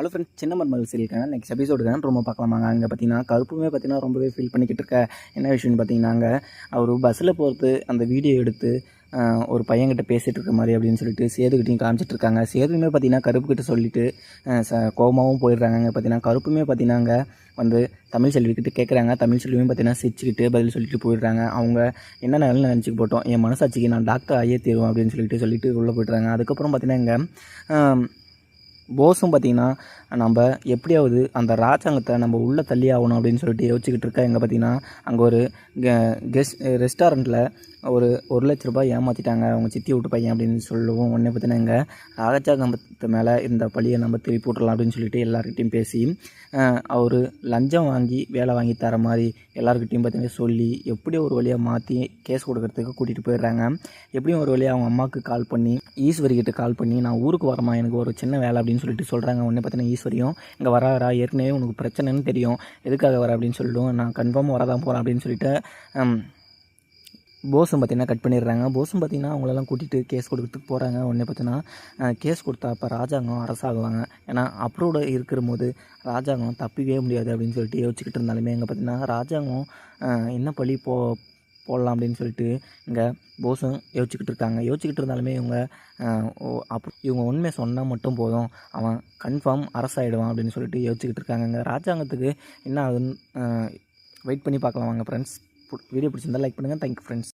Hello friends, சின்ன மருமகள் சீரியலுக்கான next எபிசோடுக்கான promo பார்க்கலாமாங்க. அங்கே பார்த்தீங்கன்னா கருப்புமே பார்த்தீங்கன்னா ரொம்பவே ஃபீல் பண்ணிக்கிட்டு இருக்க. என்ன விஷயம்னு பார்த்தீங்கன்னாங்க, அவர் பஸ்ஸில் போகிறது அந்த வீடியோ எடுத்து ஒரு பையன்கிட்ட பேசிகிட்டு இருக்க மாதிரி அப்படின்னு சொல்லிட்டு சேதுக்கிட்டையும் காமிச்சிட்டு இருக்காங்க. சேதுமே பார்த்தீங்கன்னா கருப்புக்கிட்ட சொல்லிட்டு கோபமாகவும் போயிடுறாங்க. பார்த்தீங்கன்னா கருப்புமே பார்த்தீங்கன்னா வந்து தமிழ் செல்விக்கிட்ட கேட்குறாங்க. தமிழ் செல்வியும் பார்த்தீங்கன்னா சிரிச்சுக்கிட்டு பதில் சொல்லிட்டு போயிடுறாங்க. அவங்க என்ன நினச்சிக்கு போட்டோம், என் மனசாட்சிக்கு நான் டாக்டர் ஆகியே தீருவேன் அப்படின்னு சொல்லிட்டு உள்ளே போய்ட்றாங்க. அதுக்கப்புறம் பார்த்தீங்கன்னா இங்கே போஸும் பார்த்திங்கன்னா நம்ம எப்படியாவது அந்த ராஜாங்கத்தை நம்ம உள்ளே தள்ளி ஆகணும் அப்படின்னு சொல்லிட்டு யோசிச்சுக்கிட்டு இருக்கா. எங்கே பார்த்திங்கன்னா அங்கே ஒரு ரெஸ்டாரண்ட்டில் ஒரு 1,00,000 ரூபாய் ஏமாற்றிட்டாங்க அவங்க சித்தி விட்டு பையன் அப்படின்னு சொல்லுவோம். உடனே பார்த்தீங்கன்னா இங்கே ராஜாங்கத்து மேலே இந்த பழியை நம்ம திருப்பி விட்டுறலாம் அப்படின்னு சொல்லிட்டு எல்லாருக்கிட்டையும் பேசி அவர் லஞ்சம் வாங்கி வேலை வாங்கி தர மாதிரி எல்லாருக்கிட்டையும் பார்த்தீங்கன்னா சொல்லி எப்படியும் ஒரு வழியாக மாற்றி கேஸ் கொடுக்கறதுக்கு கூட்டிகிட்டு போயிடுறாங்க. எப்படியும் ஒரு வழியாக அவங்க அம்மாவுக்கு கால் பண்ணி ஈஸ்வரிக்கிட்ட கால் பண்ணி நான் ஊருக்கு வரமா, எனக்கு ஒரு சின்ன வேலை அப்படின்னு சொல்லிட்டு சொல்கிறாங்க. உடனே பார்த்தீங்கன்னா ஈஸ்வரியும் இங்கே வரா, ஏற்கனவே உனக்கு பிரச்சனைன்னு தெரியும், எதுக்காக வர அப்படின்னு சொல்லிவிடும். நான் கன்ஃபார்மாக வரதான் போகிறேன் அப்படின்னு சொல்லிட்டு போஸும் பார்த்திங்கன்னா கட் பண்ணிடுறாங்க. போஸும் பார்த்திங்கன்னா அவங்களெல்லாம் கூட்டிகிட்டு கேஸ் கொடுக்கறதுக்கு போகிறாங்க. உடனே பார்த்தீங்கன்னா கேஸ் கொடுத்தா அப்போ ராஜாங்கம் அரசாகுவாங்க. ஏன்னா அப்ரூவ்டு இருக்கிற போது ராஜாங்கம் தப்பிக்கவே முடியாது அப்படின்னு சொல்லிட்டு யோசிச்சுக்கிட்டு இருந்தாலுமே இங்கே பார்த்திங்கன்னா ராஜாங்கம் என்ன பழி போடலாம் அப்படின்னு சொல்லிட்டு இங்கே போஸும் யோசிச்சுக்கிட்டு இருந்தாலுமே இவங்க உண்மையை சொன்னால் மட்டும் போதும், அவன் கன்ஃபார்ம் அரசாயிடுவான் அப்படின்னு சொல்லிட்டு யோசிச்சுக்கிட்டு இருக்காங்க. இங்கே ராஜாங்கத்துக்கு என்ன ஆகுதுன்னு வெயிட் பண்ணி பார்க்கலாம் வாங்க ஃப்ரெண்ட்ஸ். வீடியோ பிடிச்சிருந்தால் லைக் பண்ணுங்கள். Thank you friends.